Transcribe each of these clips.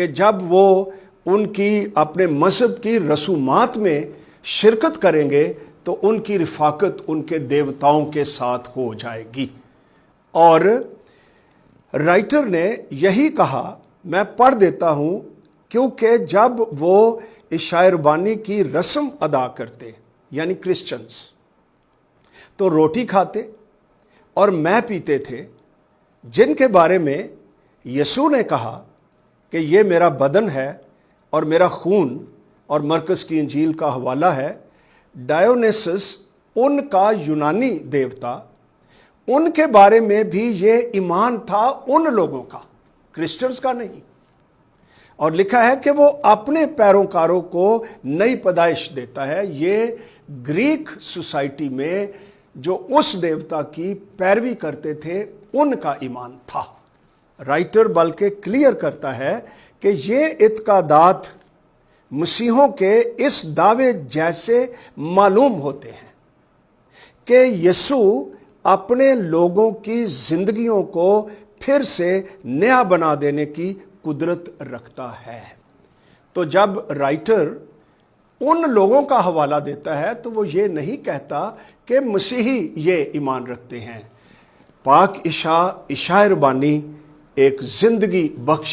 کہ جب وہ ان کی اپنے مذہب کی رسومات میں شرکت کریں گے تو ان کی رفاقت ان کے دیوتاؤں کے ساتھ ہو جائے گی۔ اور رائٹر نے یہی کہا، میں پڑھ دیتا ہوں، کیونکہ جب وہ عشاء ربانی کی رسم ادا کرتے یعنی کرسچنز تو روٹی کھاتے اور مے پیتے تھے، جن کے بارے میں یسوع نے کہا کہ یہ میرا بدن ہے اور میرا خون، اور مرکز کی انجیل کا حوالہ ہے۔ ڈایونیسس ان کا یونانی دیوتا، ان کے بارے میں بھی یہ ایمان تھا ان لوگوں کا، کرسچنز کا نہیں، اور لکھا ہے کہ وہ اپنے پیروکاروں کو نئی پیدائش دیتا ہے۔ یہ گریک سوسائٹی میں جو اس دیوتا کی پیروی کرتے تھے ان کا ایمان تھا۔ رائٹر بلکہ کلیئر کرتا ہے کہ یہ اعتقادات مسیحوں کے اس دعوے جیسے معلوم ہوتے ہیں کہ یسوع اپنے لوگوں کی زندگیوں کو پھر سے نیا بنا دینے کی قدرت رکھتا ہے۔ تو جب رائٹر ان لوگوں کا حوالہ دیتا ہے تو وہ یہ نہیں کہتا کہ مسیحی یہ ایمان رکھتے ہیں۔ پاک عشاء ربانی ایک زندگی بخش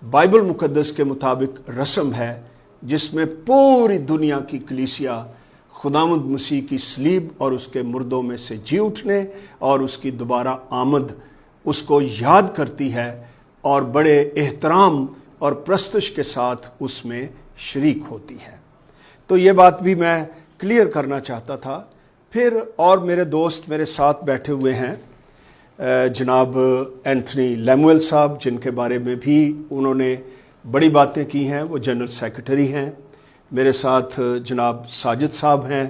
بائبل مقدس کے مطابق رسم ہے جس میں پوری دنیا کی کلیسیا خداوند مسیح کی صلیب اور اس کے مردوں میں سے جی اٹھنے اور اس کی دوبارہ آمد اس کو یاد کرتی ہے اور بڑے احترام اور پرستش کے ساتھ اس میں شریک ہوتی ہے۔ تو یہ بات بھی میں کلیئر کرنا چاہتا تھا۔ پھر اور میرے دوست میرے ساتھ بیٹھے ہوئے ہیں، جناب اینتھنی لیمویل صاحب، جن کے بارے میں بھی انہوں نے بڑی باتیں کی ہیں، وہ جنرل سیکرٹری ہیں۔ میرے ساتھ جناب ساجد صاحب ہیں،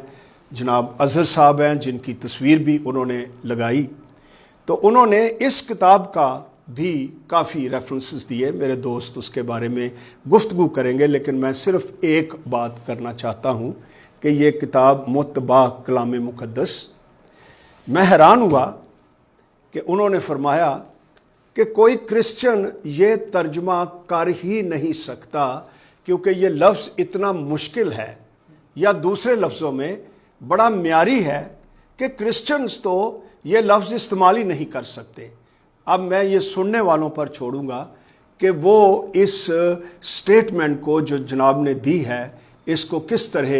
جناب اظہر صاحب ہیں، جن کی تصویر بھی انہوں نے لگائی۔ تو انہوں نے اس کتاب کا بھی کافی ریفرنسز دیے، میرے دوست اس کے بارے میں گفتگو کریں گے، لیکن میں صرف ایک بات کرنا چاہتا ہوں کہ یہ کتاب متبع کلام مقدس، میں حیران ہوا کہ انہوں نے فرمایا کہ کوئی کرسچن یہ ترجمہ کر ہی نہیں سکتا کیونکہ یہ لفظ اتنا مشکل ہے، یا دوسرے لفظوں میں بڑا معیاری ہے کہ کرسچنز تو یہ لفظ استعمال ہی نہیں کر سکتے۔ اب میں یہ سننے والوں پر چھوڑوں گا کہ وہ اس سٹیٹمنٹ کو جو جناب نے دی ہے اس کو کس طرح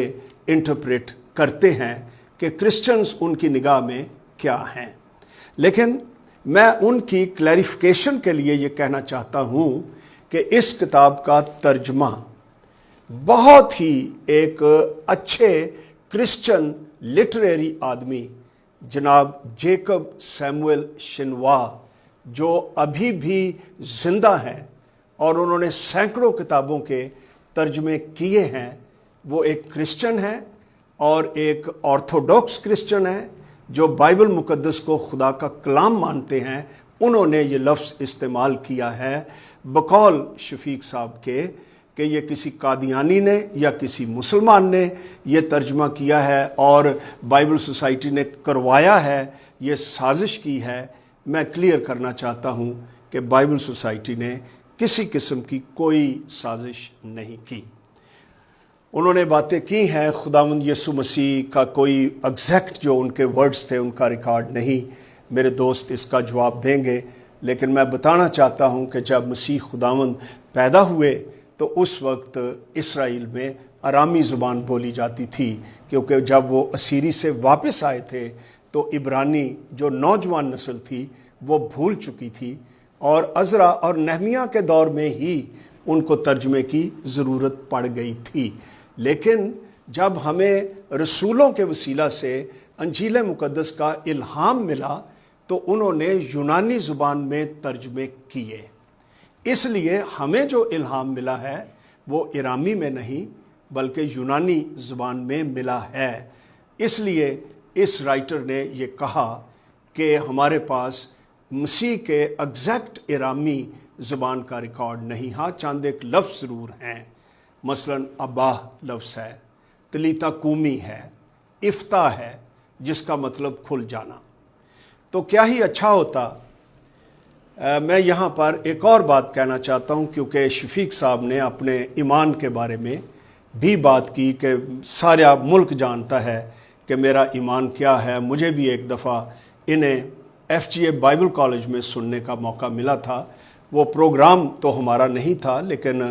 انٹرپریٹ کرتے ہیں کہ کرسچنز ان کی نگاہ میں کیا ہیں۔ لیکن میں ان کی کلیریفیکیشن کے لیے یہ کہنا چاہتا ہوں کہ اس کتاب کا ترجمہ بہت ہی ایک اچھے کرسچن لٹریری آدمی جناب جیکب سیموئل شنوا، جو ابھی بھی زندہ ہیں اور انہوں نے سینکڑوں کتابوں کے ترجمے کیے ہیں، وہ ایک کرسچن ہیں اور ایک آرتھوڈاکس کرسچن ہیں جو بائبل مقدس کو خدا کا کلام مانتے ہیں۔ انہوں نے یہ لفظ استعمال کیا ہے بقول شفیق صاحب کے کہ یہ کسی قادیانی نے یا کسی مسلمان نے یہ ترجمہ کیا ہے اور بائبل سوسائٹی نے کروایا ہے، یہ سازش کی ہے۔ میں کلیئر کرنا چاہتا ہوں کہ بائبل سوسائٹی نے کسی قسم کی کوئی سازش نہیں کی۔ انہوں نے باتیں کی ہیں، خداوند یسوع مسیح کا کوئی ایگزیکٹ جو ان کے ورڈز تھے ان کا ریکارڈ نہیں، میرے دوست اس کا جواب دیں گے، لیکن میں بتانا چاہتا ہوں کہ جب مسیح خداوند پیدا ہوئے تو اس وقت اسرائیل میں ارامی زبان بولی جاتی تھی، کیونکہ جب وہ اسیری سے واپس آئے تھے تو عبرانی جو نوجوان نسل تھی وہ بھول چکی تھی، اور عزرا اور نہمیہ کے دور میں ہی ان کو ترجمے کی ضرورت پڑ گئی تھی۔ لیکن جب ہمیں رسولوں کے وسیلہ سے انجیل مقدس کا الہام ملا تو انہوں نے یونانی زبان میں ترجمے کیے، اس لیے ہمیں جو الہام ملا ہے وہ ارامی میں نہیں بلکہ یونانی زبان میں ملا ہے۔ اس لیے اس رائٹر نے یہ کہا کہ ہمارے پاس مسیح کے ایگزیکٹ ارامی زبان کا ریکارڈ نہیں، ہاں چند ایک لفظ ضرور ہیں، مثلا اباہ لفظ ہے، تلیتا کومی ہے، افتح ہے جس کا مطلب کھل جانا۔ تو کیا ہی اچھا ہوتا میں یہاں پر ایک اور بات کہنا چاہتا ہوں، کیونکہ شفیق صاحب نے اپنے ایمان کے بارے میں بھی بات کی کہ سارا ملک جانتا ہے کہ میرا ایمان کیا ہے۔ مجھے بھی ایک دفعہ انہیں FGA بائبل کالج میں سننے کا موقع ملا تھا۔ وہ پروگرام تو ہمارا نہیں تھا، لیکن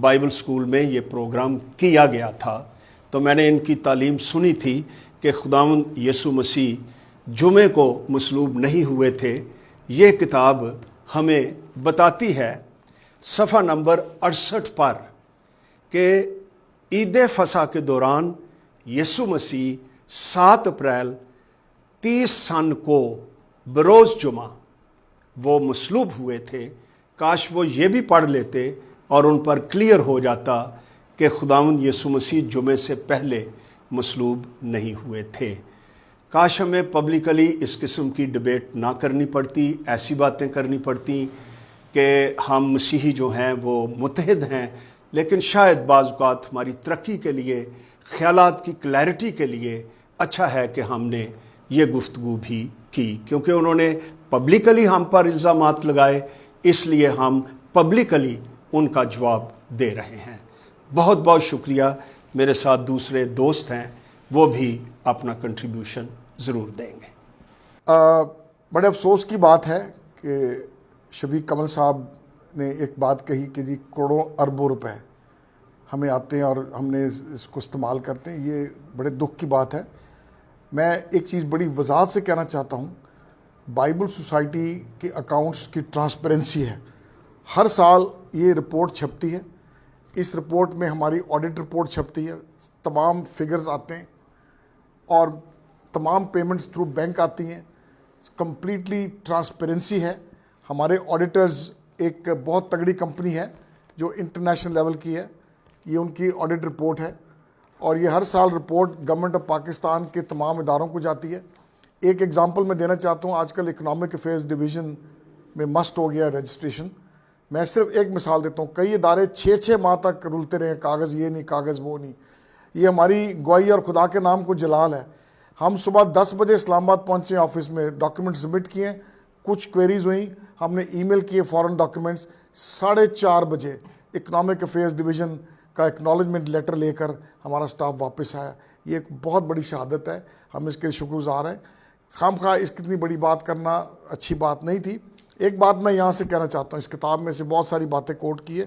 بائبل سکول میں یہ پروگرام کیا گیا تھا، تو میں نے ان کی تعلیم سنی تھی کہ خداوند یسوع مسیح جمعے کو مصلوب نہیں ہوئے تھے۔ یہ کتاب ہمیں بتاتی ہے صفحہ نمبر 68 پر کہ عید فصح کے دوران یسوع مسیح 7 اپریل 30 سن کو بروز جمعہ وہ مصلوب ہوئے تھے۔ کاش وہ یہ بھی پڑھ لیتے اور ان پر کلیئر ہو جاتا کہ خداوند یسوع مسیح جمعے سے پہلے مصلوب نہیں ہوئے تھے۔ کاش ہمیں پبلکلی اس قسم کی ڈبیٹ نہ کرنی پڑتی، ایسی باتیں کرنی پڑتی کہ ہم مسیحی جو ہیں وہ متحد ہیں، لیکن شاید بعض اوقات ہماری ترقی کے لیے، خیالات کی کلیئرٹی کے لیے اچھا ہے کہ ہم نے یہ گفتگو بھی کی، کیونکہ انہوں نے پبلکلی ہم پر الزامات لگائے، اس لیے ہم پبلکلی ان کا جواب دے رہے ہیں۔ بہت بہت شکریہ۔ میرے ساتھ دوسرے دوست ہیں، وہ بھی اپنا کنٹریبیوشن ضرور دیں گے۔ بڑے افسوس کی بات ہے کہ شفیق کمل صاحب نے ایک بات کہی کہ جی کروڑوں اربوں روپے ہمیں آتے ہیں اور ہم نے اس کو استعمال کرتے ہیں۔ یہ بڑے دکھ کی بات ہے۔ میں ایک چیز بڑی وضاحت سے کہنا چاہتا ہوں، بائبل سوسائٹی کے اکاؤنٹس کی ٹرانسپیرنسی ہے۔ ہر سال یہ رپورٹ چھپتی ہے، اس رپورٹ میں ہماری آڈٹ رپورٹ چھپتی ہے، تمام فگرز آتے ہیں اور تمام پیمنٹس تھرو بینک آتی ہیں، کمپلیٹلی ٹرانسپیرنسی ہے۔ ہمارے آڈیٹرز ایک بہت تگڑی کمپنی ہے جو انٹرنیشنل لیول کی ہے، یہ ان کی آڈٹ رپورٹ ہے اور یہ ہر سال رپورٹ گورنمنٹ آف پاکستان کے تمام اداروں کو جاتی ہے۔ ایک ایگزامپل میں دینا چاہتا ہوں، آج کل اکنامک افیئرز ڈویژن میں مسٹ ہو گیا رجسٹریشن۔ میں صرف ایک مثال دیتا ہوں، کئی ادارے 6 ماہ تک رولتے رہے، کاغذ یہ نہیں، کاغذ وہ نہیں۔ یہ ہماری گواہی اور خدا کے نام کو جلال ہے۔ ہم صبح 10 بجے اسلام آباد پہنچے، آفس میں ڈاکیومنٹ سبمٹ کیے، کچھ کوئریز ہوئیں، ہم نے ای میل کیے فوراً ڈاکیومنٹس، 4:30 بجے اکنامک افیئرز ڈویژن کا ایکنالجمنٹ لیٹر لے کر ہمارا سٹاف واپس آیا۔ یہ ایک بہت بڑی شہادت ہے، ہم اس کے لیے شکر گزار ہیں۔ خام خواہ اس کتنی بڑی بات کرنا اچھی بات نہیں تھی۔ ایک بات میں یہاں سے کہنا چاہتا ہوں، اس کتاب میں سے بہت ساری باتیں کوٹ کی ہے،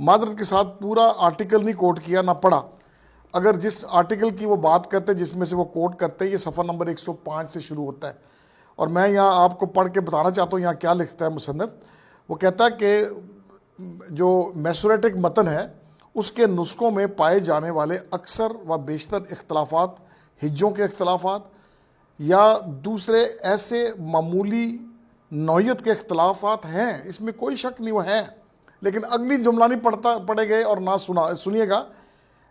معذرت کے ساتھ پورا آرٹیکل نہیں کوٹ کیا، نہ پڑھا۔ اگر جس آرٹیکل کی وہ بات کرتے جس میں سے وہ کوٹ کرتے، یہ صفحہ نمبر 105 سے شروع ہوتا ہے، اور میں یہاں آپ کو پڑھ کے بتانا چاہتا ہوں یہاں کیا لکھتا ہے مصنف۔ وہ کہتا ہے کہ جو میسوریٹک متن ہے اس کے نسخوں میں پائے جانے والے اکثر و بیشتر اختلافات ہجوں کے اختلافات یا دوسرے ایسے معمولی نوعیت کے اختلافات ہیں، اس میں کوئی شک نہیں، وہ ہیں، لیکن اگلی جملہ نہیں پڑھے گئے اور نہ سنیے گا،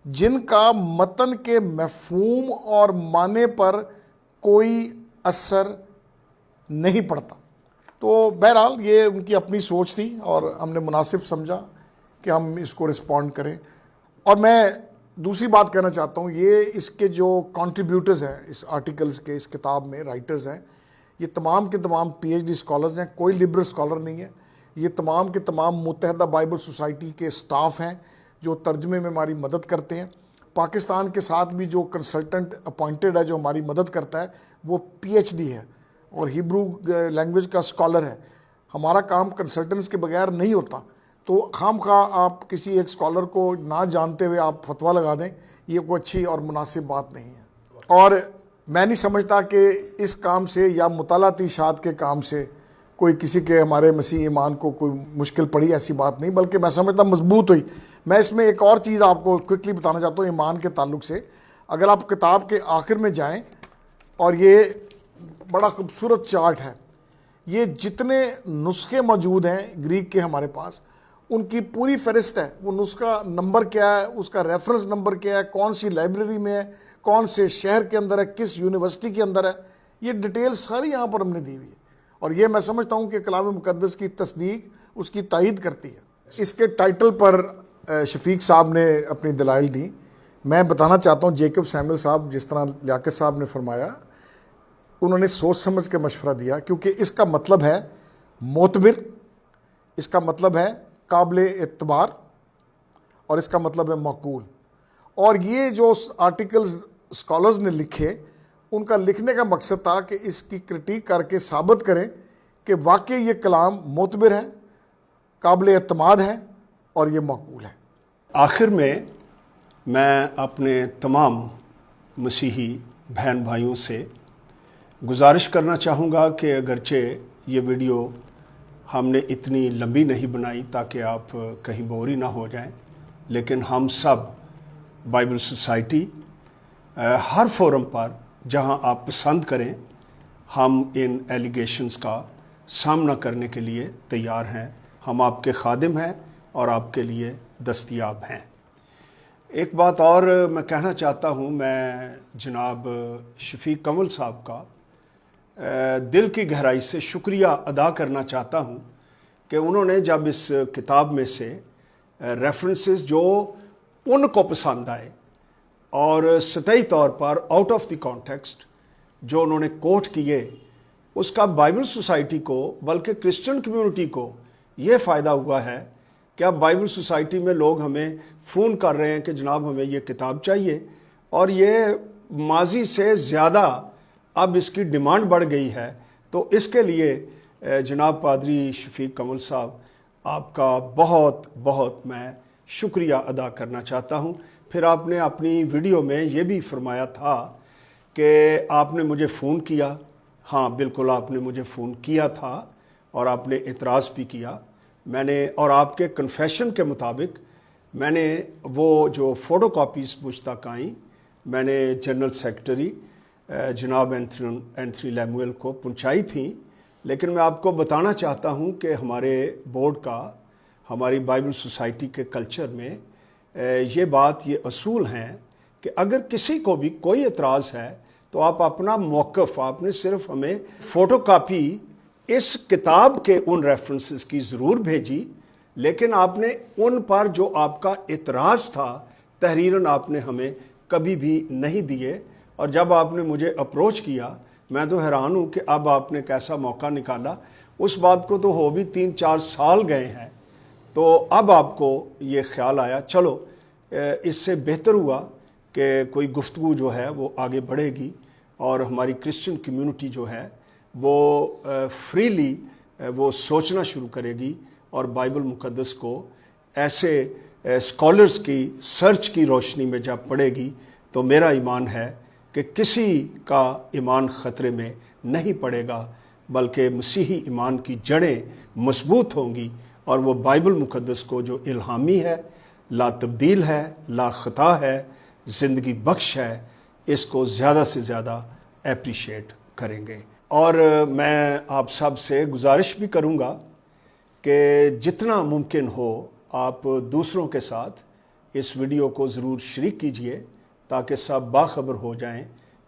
جن کا متن کے مفہوم اور معنی پر کوئی اثر نہیں پڑتا۔ تو بہرحال یہ ان کی اپنی سوچ تھی اور ہم نے مناسب سمجھا کہ ہم اس کو رسپونڈ کریں۔ اور میں دوسری بات کہنا چاہتا ہوں، یہ اس کے جو کنٹریبیوٹرز ہیں اس آرٹیکلز کے، اس کتاب میں رائٹرز ہیں، یہ تمام کے تمام PhD اسکالرز ہیں، کوئی لبرل اسکالر نہیں ہے۔ یہ تمام کے تمام متحدہ بائبل سوسائٹی کے سٹاف ہیں جو ترجمے میں ہماری مدد کرتے ہیں۔ پاکستان کے ساتھ بھی جو کنسلٹنٹ اپوائنٹڈ ہے جو ہماری مدد کرتا ہے وہ PhD ہے اور ہیبرو لینگویج کا اسکالر ہے۔ ہمارا کام کنسلٹنٹس کے بغیر نہیں ہوتا، تو خام خواہ آپ کسی ایک اسکالر کو نہ جانتے ہوئے آپ فتویٰ لگا دیں، یہ کوئی اچھی اور مناسب بات نہیں ہے۔ اور میں نہیں سمجھتا کہ اس کام سے یا مطالعاتی اشاعت کے کام سے کوئی کسی کے ہمارے مسیح ایمان کو کوئی مشکل پڑی، ایسی بات نہیں، بلکہ میں سمجھتا مضبوط ہوئی۔ میں اس میں ایک اور چیز آپ کو کوئکلی بتانا چاہتا ہوں ایمان کے تعلق سے۔ اگر آپ کتاب کے آخر میں جائیں، اور یہ بڑا خوبصورت چارٹ ہے، یہ جتنے نسخے موجود ہیں گریک کے ہمارے پاس، ان کی پوری فہرست ہے۔ وہ نسخہ نمبر کیا ہے، اس کا ریفرنس نمبر کیا ہے، کون سی لائبریری میں ہے، کون سے شہر کے اندر ہے، کس یونیورسٹی کے اندر ہے، یہ ڈیٹیل ساری یہاں پر ہم نے دی ہوئی ہے۔ اور یہ میں سمجھتا ہوں کہ کلام مقدس کی تصدیق اس کی تائید کرتی ہے۔ اس کے ٹائٹل پر شفیق صاحب نے اپنی دلائل دی۔ میں بتانا چاہتا ہوں جیکب سیموئل صاحب، جس طرح لیاقت صاحب نے فرمایا، انہوں نے سوچ سمجھ کے مشورہ دیا، کیونکہ اس کا مطلب ہے معتبر اس کا مطلب ہے قابل اعتبار اور اس کا مطلب ہے معقول. اور یہ جو آرٹیکلز اسکالرز نے لکھے ان کا لکھنے کا مقصد تھا کہ اس کی کرٹیک کر کے ثابت کریں کہ واقعی یہ کلام معتبر ہے, قابل اعتماد ہے اور یہ معقول ہے. آخر میں اپنے تمام مسیحی بہن بھائیوں سے گزارش کرنا چاہوں گا کہ اگرچہ یہ ویڈیو ہم نے اتنی لمبی نہیں بنائی تاکہ آپ کہیں بوری نہ ہو جائیں, لیکن ہم سب بائبل سوسائٹی ہر فورم پر جہاں آپ پسند کریں ہم ان ایلیگیشنز کا سامنا کرنے کے لیے تیار ہیں. ہم آپ کے خادم ہیں اور آپ کے لیے دستیاب ہیں. ایک بات اور میں کہنا چاہتا ہوں, میں جناب شفیق کمل صاحب کا دل کی گہرائی سے شکریہ ادا کرنا چاہتا ہوں کہ انہوں نے جب اس کتاب میں سے ریفرنسز جو ان کو پسند آئے اور سطحی طور پر آؤٹ آف دی کانٹیکسٹ جو انہوں نے کوٹ کیے, اس کا بائبل سوسائٹی کو بلکہ کرسچن کمیونٹی کو یہ فائدہ ہوا ہے کہ اب بائبل سوسائٹی میں لوگ ہمیں فون کر رہے ہیں کہ جناب ہمیں یہ کتاب چاہیے, اور یہ ماضی سے زیادہ اب اس کی ڈیمانڈ بڑھ گئی ہے. تو اس کے لیے جناب پادری شفیق کمل صاحب آپ کا بہت بہت میں شکریہ ادا کرنا چاہتا ہوں. پھر آپ نے اپنی ویڈیو میں یہ بھی فرمایا تھا کہ آپ نے مجھے فون کیا. ہاں بالکل آپ نے مجھے فون کیا تھا اور آپ نے اعتراض بھی کیا. میں نے اور آپ کے کنفیشن کے مطابق میں نے وہ جو فوٹو کاپیز مجھ تک آئیں میں نے جنرل سیکرٹری جناب اینتھنی لیمویل کو پہنچائی تھیں. لیکن میں آپ کو بتانا چاہتا ہوں کہ ہمارے بورڈ کا, ہماری بائبل سوسائٹی کے کلچر میں یہ بات, یہ اصول ہیں کہ اگر کسی کو بھی کوئی اعتراض ہے تو آپ اپنا موقف, آپ نے صرف ہمیں فوٹو کاپی اس کتاب کے ان ریفرنسز کی ضرور بھیجی, لیکن آپ نے ان پر جو آپ کا اعتراض تھا تحریراً آپ نے ہمیں کبھی بھی نہیں دیے. اور جب آپ نے مجھے اپروچ کیا میں تو حیران ہوں کہ اب آپ نے کیسا موقع نکالا. اس بات کو تو ہو بھی 3-4 سال گئے ہیں, تو اب آپ کو یہ خیال آیا چلو اس سے بہتر ہوا کہ کوئی گفتگو جو ہے وہ آگے بڑھے گی اور ہماری کرسچن کمیونٹی جو ہے وہ فریلی وہ سوچنا شروع کرے گی اور بائبل مقدس کو ایسے اسکالرز کی سرچ کی روشنی میں جب پڑھے گی تو میرا ایمان ہے کہ کسی کا ایمان خطرے میں نہیں پڑے گا, بلکہ مسیحی ایمان کی جڑیں مضبوط ہوں گی اور وہ بائبل مقدس کو جو الہامی ہے, لا تبدیل ہے, لا خطا ہے, زندگی بخش ہے, اس کو زیادہ سے زیادہ اپریشیٹ کریں گے. اور میں آپ سب سے گزارش بھی کروں گا کہ جتنا ممکن ہو آپ دوسروں کے ساتھ اس ویڈیو کو ضرور شریک کیجئے تاکہ سب باخبر ہو جائیں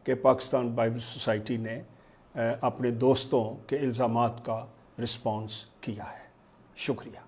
کہ پاکستان بائبل سوسائٹی نے اپنے دوستوں کے الزامات کا رسپانس کیا ہے. شکریہ.